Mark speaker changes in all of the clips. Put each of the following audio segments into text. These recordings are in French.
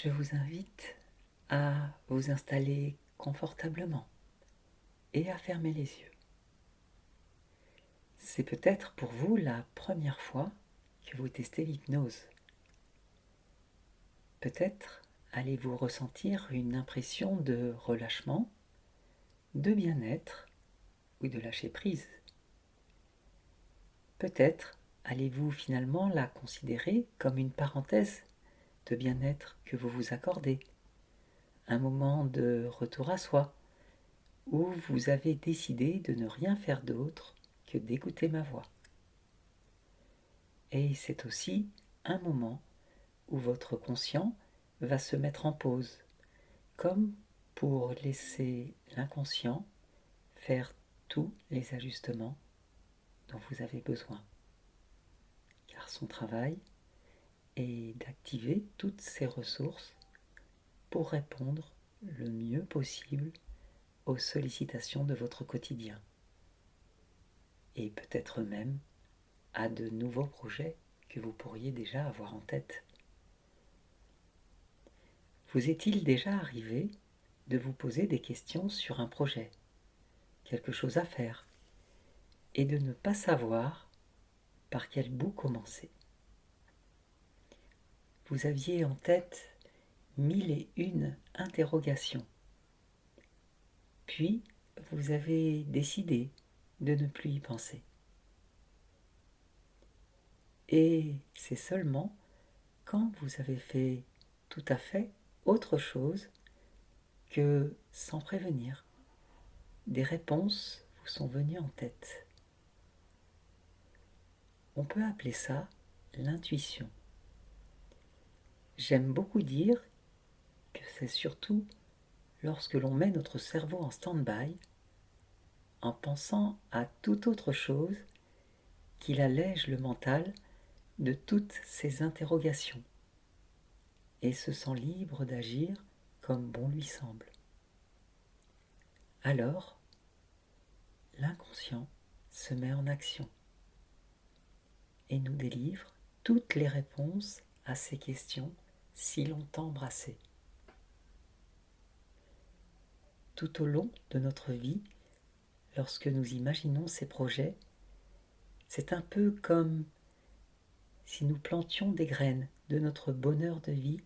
Speaker 1: Je vous invite à vous installer confortablement et à fermer les yeux. C'est peut-être pour vous la première fois que vous testez l'hypnose. Peut-être allez-vous ressentir une impression de relâchement, de bien-être ou de lâcher prise. Peut-être allez-vous finalement la considérer comme une parenthèse de bien-être que vous vous accordez, un moment de retour à soi, où vous avez décidé de ne rien faire d'autre que d'écouter ma voix. Et c'est aussi un moment où votre conscient va se mettre en pause, comme pour laisser l'inconscient faire tous les ajustements dont vous avez besoin. Car son travail est d'activer toutes ses ressources pour répondre le mieux possible aux sollicitations de votre quotidien. Et peut-être même à de nouveaux projets que vous pourriez déjà avoir en tête. Vous est-il déjà arrivé de vous poser des questions sur un projet, quelque chose à faire, et de ne pas savoir par quel bout commencer? Vous aviez en tête 1001 interrogations, puis vous avez décidé de ne plus y penser. Et c'est seulement quand vous avez fait tout à fait autre chose que, sans prévenir, des réponses vous sont venues en tête. On peut appeler ça l'intuition. J'aime beaucoup dire que c'est surtout lorsque l'on met notre cerveau en stand-by, en pensant à toute autre chose, qu'il allège le mental de toutes ces interrogations et se sent libre d'agir comme bon lui semble. Alors, l'inconscient se met en action et nous délivre toutes les réponses à ces questions si longtemps brassées. Tout au long de notre vie, lorsque nous imaginons ces projets, c'est un peu comme si nous plantions des graines de notre bonheur de vie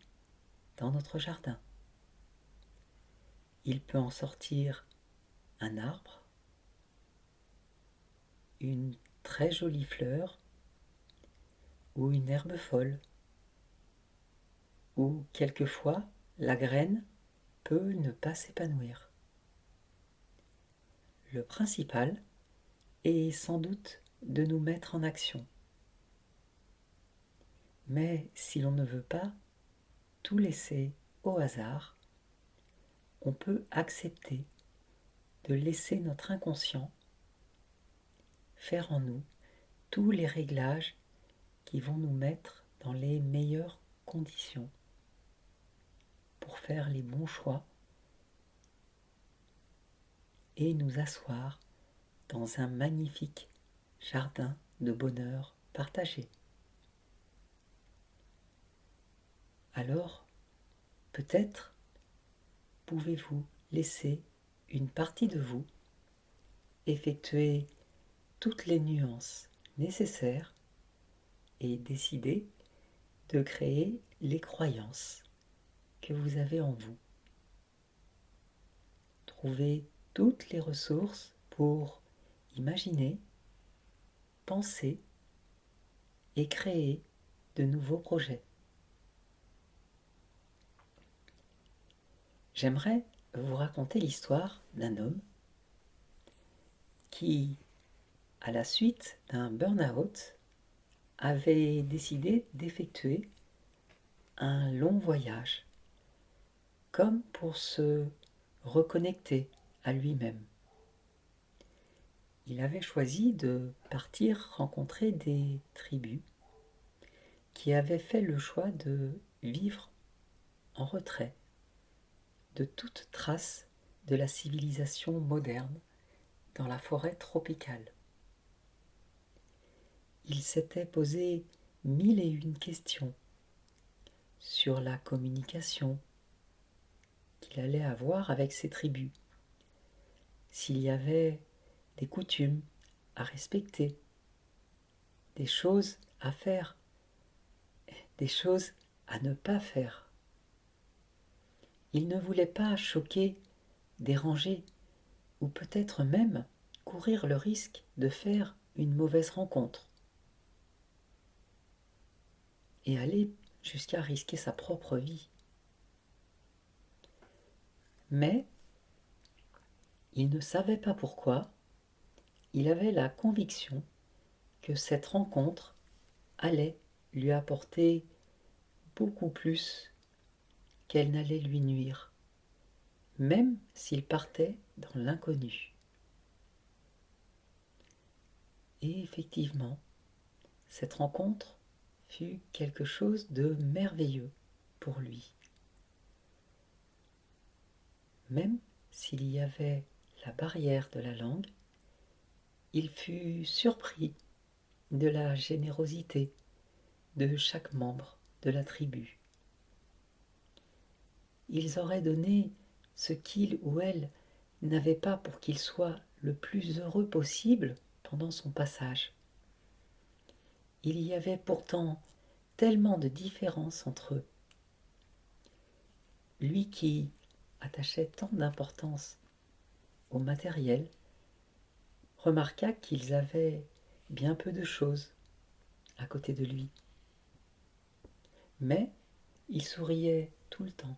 Speaker 1: dans notre jardin. Il peut en sortir un arbre, une très jolie fleur ou une herbe folle, ou quelquefois la graine peut ne pas s'épanouir. Le principal est sans doute de nous mettre en action. Mais si l'on ne veut pas tout laisser au hasard, on peut accepter de laisser notre inconscient faire en nous tous les réglages qui vont nous mettre dans les meilleures conditions pour faire les bons choix et nous asseoir dans un magnifique jardin de bonheur partagé. Alors, peut-être pouvez-vous laisser une partie de vous effectuer toutes les nuances nécessaires et décider de créer les croyances que vous avez en vous. Trouvez toutes les ressources pour imaginer, penser et créer de nouveaux projets. J'aimerais vous raconter l'histoire d'un homme qui, à la suite d'un burn-out, avait décidé d'effectuer un long voyage, comme pour se reconnecter à lui-même. Il avait choisi de partir rencontrer des tribus qui avaient fait le choix de vivre en retrait de toute trace de la civilisation moderne dans la forêt tropicale. Il s'était posé 1001 questions sur la communication qu'il allait avoir avec ses tribus, s'il y avait des coutumes à respecter, des choses à faire, des choses à ne pas faire. Il ne voulait pas choquer, déranger, ou peut-être même courir le risque de faire une mauvaise rencontre et aller jusqu'à risquer sa propre vie. Mais il ne savait pas pourquoi, il avait la conviction que cette rencontre allait lui apporter beaucoup plus qu'elle n'allait lui nuire, même s'il partait dans l'inconnu. Et effectivement, cette rencontre fut quelque chose de merveilleux pour lui. Même s'il y avait la barrière de la langue, il fut surpris de la générosité de chaque membre de la tribu. Ils auraient donné ce qu'il ou elle n'avait pas pour qu'il soit le plus heureux possible pendant son passage. Il y avait pourtant tellement de différences entre eux. Lui qui attachait tant d'importance au matériel remarqua qu'ils avaient bien peu de choses à côté de lui. Mais il souriait tout le temps,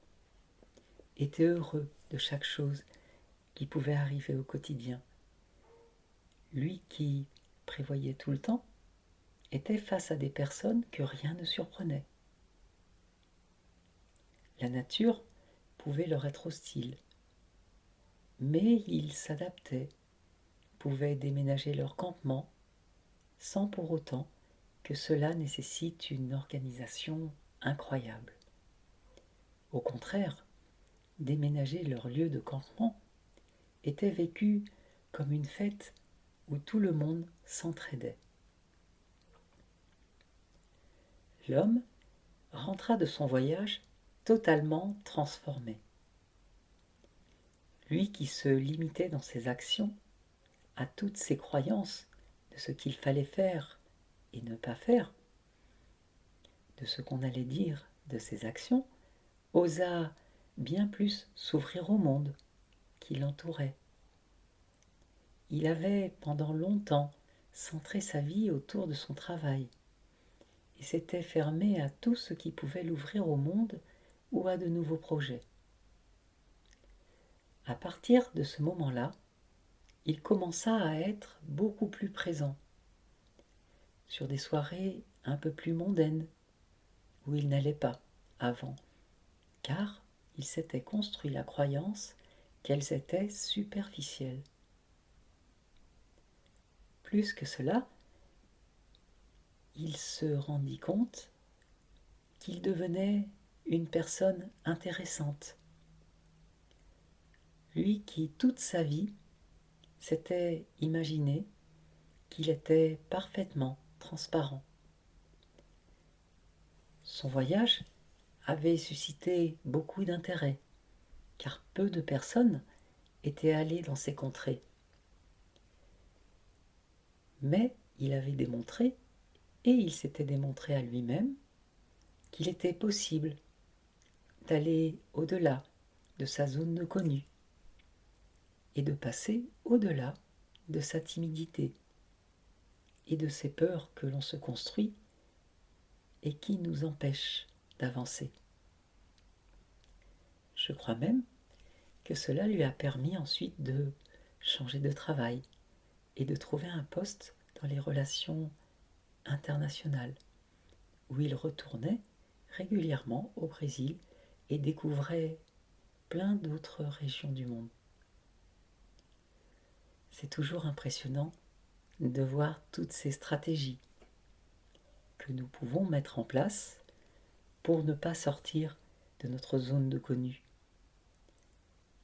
Speaker 1: était heureux de chaque chose qui pouvait arriver au quotidien. Lui qui prévoyait tout le temps était face à des personnes que rien ne surprenait. La nature pouvait leur être hostile, mais ils s'adaptaient, pouvaient déménager leur campement sans pour autant que cela nécessite une organisation incroyable. Au contraire, déménager leur lieu de campement était vécu comme une fête où tout le monde s'entraidait. L'homme rentra de son voyage totalement transformé. Lui qui se limitait dans ses actions à toutes ses croyances de ce qu'il fallait faire et ne pas faire, de ce qu'on allait dire de ses actions, osa bien plus s'ouvrir au monde qui l'entourait. Il avait pendant longtemps centré sa vie autour de son travail et s'était fermé à tout ce qui pouvait l'ouvrir au monde ou à de nouveaux projets. À partir de ce moment-là, il commença à être beaucoup plus présent sur des soirées un peu plus mondaines où il n'allait pas avant, car il s'était construit la croyance qu'elles étaient superficielles. Plus que cela, il se rendit compte qu'il devenait une personne intéressante. Lui qui, toute sa vie, s'était imaginé qu'il était parfaitement transparent. Son voyage avait suscité beaucoup d'intérêt, car peu de personnes étaient allées dans ces contrées. Mais il avait démontré, et il s'était démontré à lui-même, qu'il était possible d'aller au-delà de sa zone de connu et de passer au-delà de sa timidité et de ces peurs que l'on se construit et qui nous empêchent d'avancer. Je crois même que cela lui a permis ensuite de changer de travail et de trouver un poste dans les relations internationales, où il retournait régulièrement au Brésil et découvrait plein d'autres régions du monde. C'est toujours impressionnant de voir toutes ces stratégies que nous pouvons mettre en place pour ne pas sortir de notre zone de connu,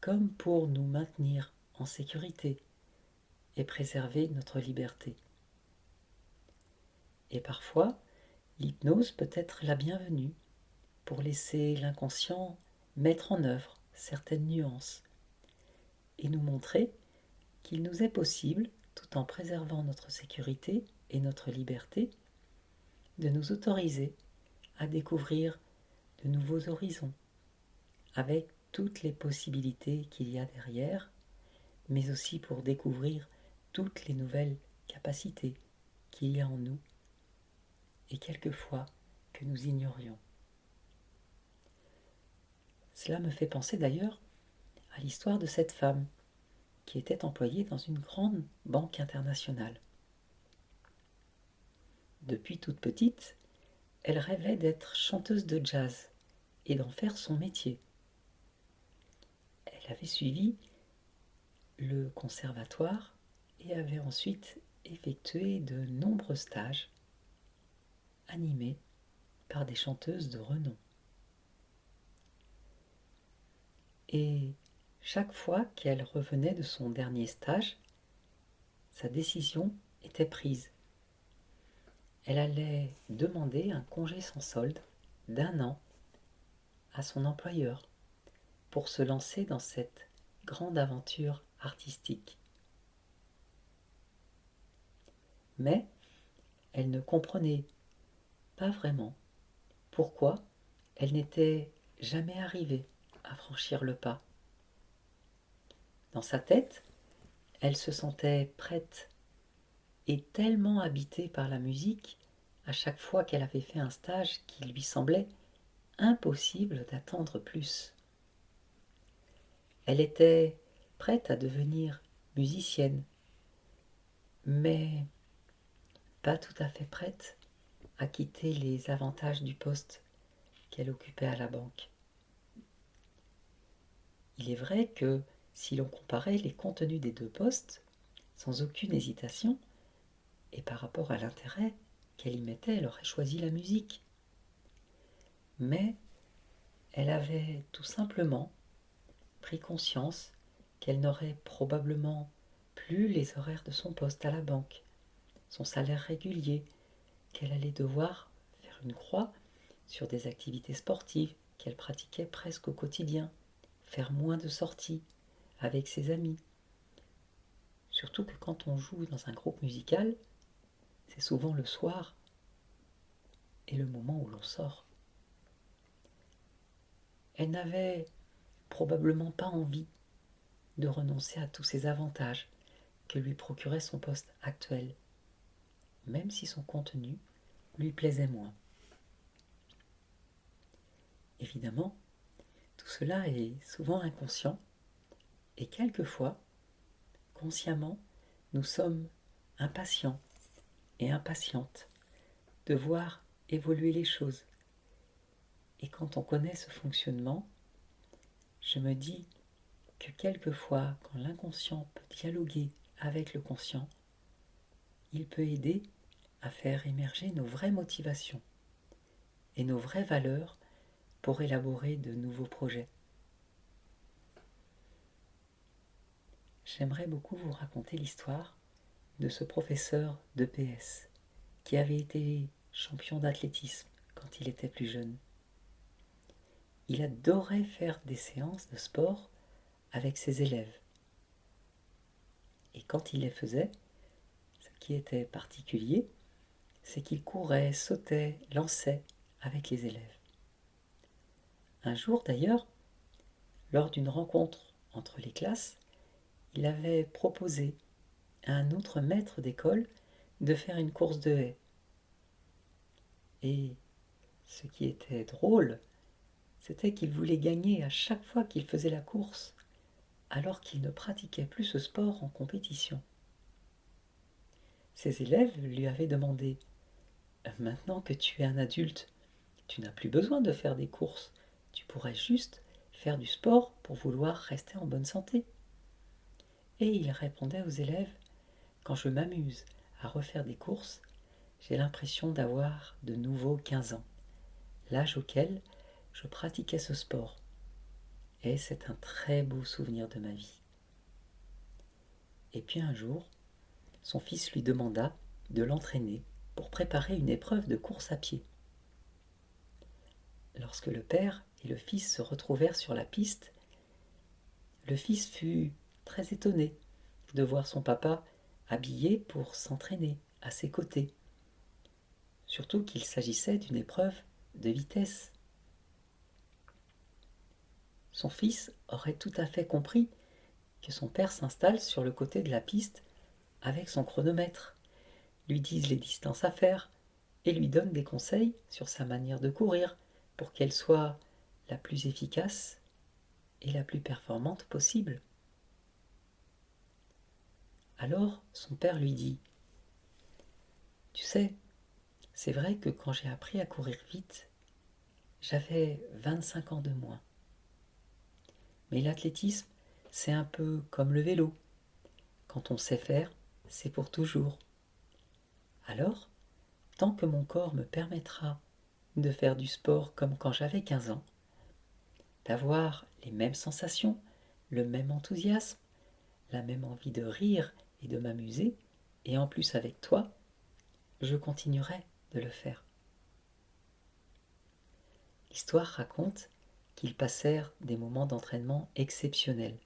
Speaker 1: comme pour nous maintenir en sécurité et préserver notre liberté. Et parfois, l'hypnose peut être la bienvenue pour laisser l'inconscient mettre en œuvre certaines nuances et nous montrer qu'il nous est possible, tout en préservant notre sécurité et notre liberté, de nous autoriser à découvrir de nouveaux horizons, avec toutes les possibilités qu'il y a derrière, mais aussi pour découvrir toutes les nouvelles capacités qu'il y a en nous et quelquefois que nous ignorions. Cela me fait penser d'ailleurs à l'histoire de cette femme qui était employée dans une grande banque internationale. Depuis toute petite, elle rêvait d'être chanteuse de jazz et d'en faire son métier. Elle avait suivi le conservatoire et avait ensuite effectué de nombreux stages animés par des chanteuses de renom. Et chaque fois qu'elle revenait de son dernier stage, sa décision était prise. Elle allait demander un congé sans solde d'1 an à son employeur pour se lancer dans cette grande aventure artistique. Mais elle ne comprenait pas vraiment pourquoi elle n'était jamais arrivée à franchir le pas. Dans sa tête, elle se sentait prête et tellement habitée par la musique à chaque fois qu'elle avait fait un stage qu'il lui semblait impossible d'attendre plus. Elle était prête à devenir musicienne, mais pas tout à fait prête à quitter les avantages du poste qu'elle occupait à la banque. Il est vrai que si l'on comparait les contenus des deux postes, sans aucune hésitation, et par rapport à l'intérêt qu'elle y mettait, elle aurait choisi la musique. Mais elle avait tout simplement pris conscience qu'elle n'aurait probablement plus les horaires de son poste à la banque, son salaire régulier, qu'elle allait devoir faire une croix sur des activités sportives qu'elle pratiquait presque au quotidien, faire moins de sorties avec ses amis. Surtout que quand on joue dans un groupe musical, c'est souvent le soir et le moment où l'on sort. Elle n'avait probablement pas envie de renoncer à tous ces avantages que lui procurait son poste actuel, même si son contenu lui plaisait moins. Évidemment, tout cela est souvent inconscient et quelquefois, consciemment, nous sommes impatients et impatientes de voir évoluer les choses. Et quand on connaît ce fonctionnement, je me dis que quelquefois, quand l'inconscient peut dialoguer avec le conscient, il peut aider à faire émerger nos vraies motivations et nos vraies valeurs pour élaborer de nouveaux projets. J'aimerais beaucoup vous raconter l'histoire de ce professeur d'EPS qui avait été champion d'athlétisme quand il était plus jeune. Il adorait faire des séances de sport avec ses élèves. Et quand il les faisait, ce qui était particulier, c'est qu'il courait, sautait, lançait avec les élèves. Un jour d'ailleurs, lors d'une rencontre entre les classes, il avait proposé à un autre maître d'école de faire une course de haies. Et ce qui était drôle, c'était qu'il voulait gagner à chaque fois qu'il faisait la course, alors qu'il ne pratiquait plus ce sport en compétition. Ses élèves lui avaient demandé « Maintenant que tu es un adulte, tu n'as plus besoin de faire des courses, tu pourrais juste faire du sport pour vouloir rester en bonne santé. » Et il répondait aux élèves « Quand je m'amuse à refaire des courses, j'ai l'impression d'avoir de nouveau 15 ans, l'âge auquel je pratiquais ce sport. Et c'est un très beau souvenir de ma vie. » Et puis un jour, son fils lui demanda de l'entraîner pour préparer une épreuve de course à pied. lorsque le père et le fils se retrouvèrent sur la piste, le fils fut très étonné de voir son papa habillé pour s'entraîner à ses côtés, surtout qu'il s'agissait d'une épreuve de vitesse. Son fils aurait tout à fait compris que son père s'installe sur le côté de la piste avec son chronomètre, lui dise les distances à faire et lui donne des conseils sur sa manière de courir pour qu'elle soit la plus efficace et la plus performante possible. Alors son père lui dit : « Tu sais, c'est vrai que quand j'ai appris à courir vite, j'avais 25 ans de moins. Mais l'athlétisme, c'est un peu comme le vélo. Quand on sait faire, c'est pour toujours. Alors, tant que mon corps me permettra de faire du sport comme quand j'avais 15 ans, d'avoir les mêmes sensations, le même enthousiasme, la même envie de rire et de m'amuser, et en plus avec toi, je continuerai de le faire. » L'histoire raconte qu'ils passèrent des moments d'entraînement exceptionnels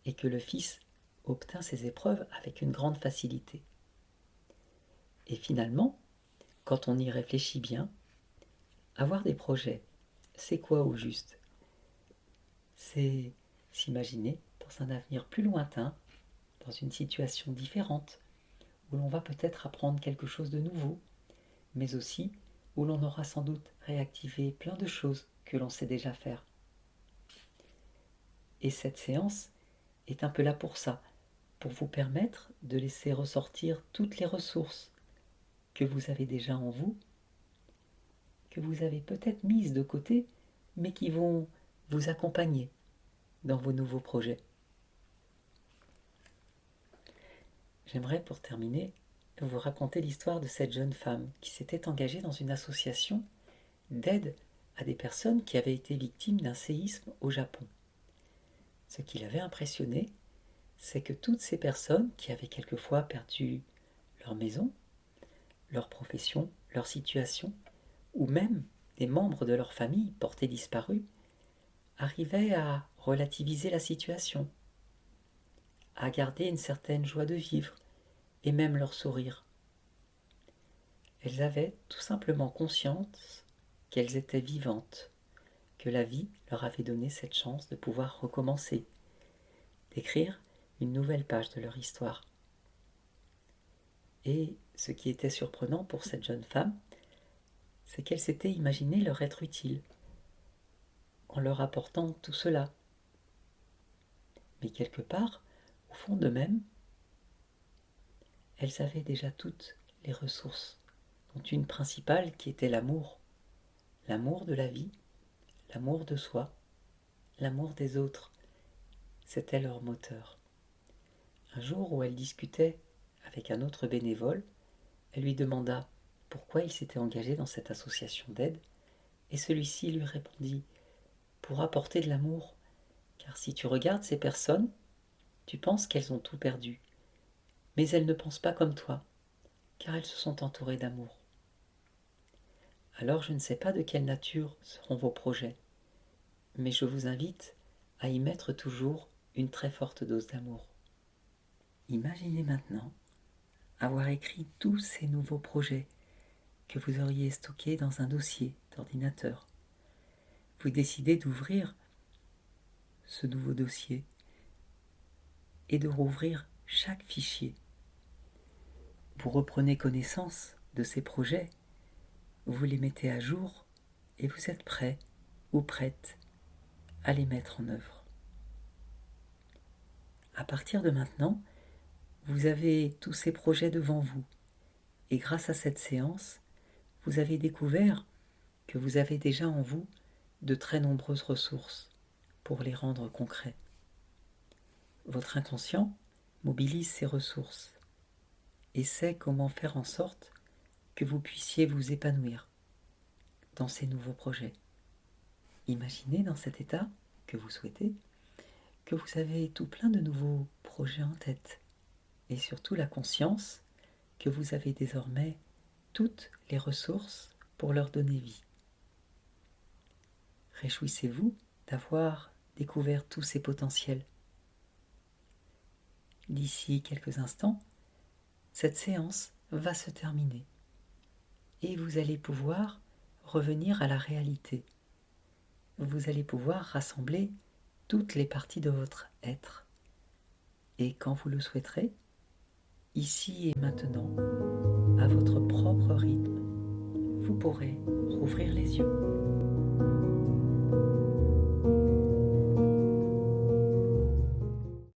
Speaker 1: et que le fils obtint ses épreuves avec une grande facilité. Et finalement, quand on y réfléchit bien, avoir des projets, c'est quoi au juste ? C'est s'imaginer dans un avenir plus lointain, dans une situation différente, où l'on va peut-être apprendre quelque chose de nouveau, mais aussi où l'on aura sans doute réactivé plein de choses que l'on sait déjà faire. Et cette séance est un peu là pour ça, pour vous permettre de laisser ressortir toutes les ressources que vous avez déjà en vous, que vous avez peut-être mises de côté, mais qui vont vous accompagner dans vos nouveaux projets. J'aimerais pour terminer vous raconter l'histoire de cette jeune femme qui s'était engagée dans une association d'aide à des personnes qui avaient été victimes d'un séisme au Japon. Ce qui l'avait impressionné, c'est que toutes ces personnes qui avaient quelquefois perdu leur maison, leur profession, leur situation, ou même des membres de leur famille portés disparus, arrivaient à relativiser la situation, à garder une certaine joie de vivre, et même leur sourire. Elles avaient tout simplement conscience qu'elles étaient vivantes, que la vie leur avait donné cette chance de pouvoir recommencer, d'écrire une nouvelle page de leur histoire. Et ce qui était surprenant pour cette jeune femme, c'est qu'elle s'était imaginé leur être utile, en leur apportant tout cela. Mais quelque part, au fond d'eux-mêmes, elles avaient déjà toutes les ressources, dont une principale qui était l'amour de la vie, l'amour de soi, l'amour des autres. C'était leur moteur. Un jour où elle discutait avec un autre bénévole, elle lui demanda pourquoi il s'était engagé dans cette association d'aide, et celui-ci lui répondit : « Pour apporter de l'amour, car si tu regardes ces personnes, tu penses qu'elles ont tout perdu, mais elles ne pensent pas comme toi, car elles se sont entourées d'amour. Alors je ne sais pas de quelle nature seront vos projets, mais je vous invite à y mettre toujours une très forte dose d'amour. » Imaginez maintenant avoir écrit tous ces nouveaux projets que vous auriez stockés dans un dossier d'ordinateur. Vous décidez d'ouvrir ce nouveau dossier et de rouvrir chaque fichier. Vous reprenez connaissance de ces projets, vous les mettez à jour et vous êtes prêt ou prête à les mettre en œuvre. À partir de maintenant, vous avez tous ces projets devant vous et grâce à cette séance, vous avez découvert que vous avez déjà en vous de très nombreuses ressources pour les rendre concrets. Votre inconscient mobilise ces ressources et sait comment faire en sorte que vous puissiez vous épanouir dans ces nouveaux projets. Imaginez dans cet état que vous souhaitez que vous avez tout plein de nouveaux projets en tête et surtout la conscience que vous avez désormais toutes les ressources pour leur donner vie. Réjouissez-vous d'avoir découvert tous ces potentiels. D'ici quelques instants, cette séance va se terminer et vous allez pouvoir revenir à la réalité. Vous allez pouvoir rassembler toutes les parties de votre être. Et quand vous le souhaiterez, ici et maintenant, à votre propre rythme, vous pourrez rouvrir les yeux.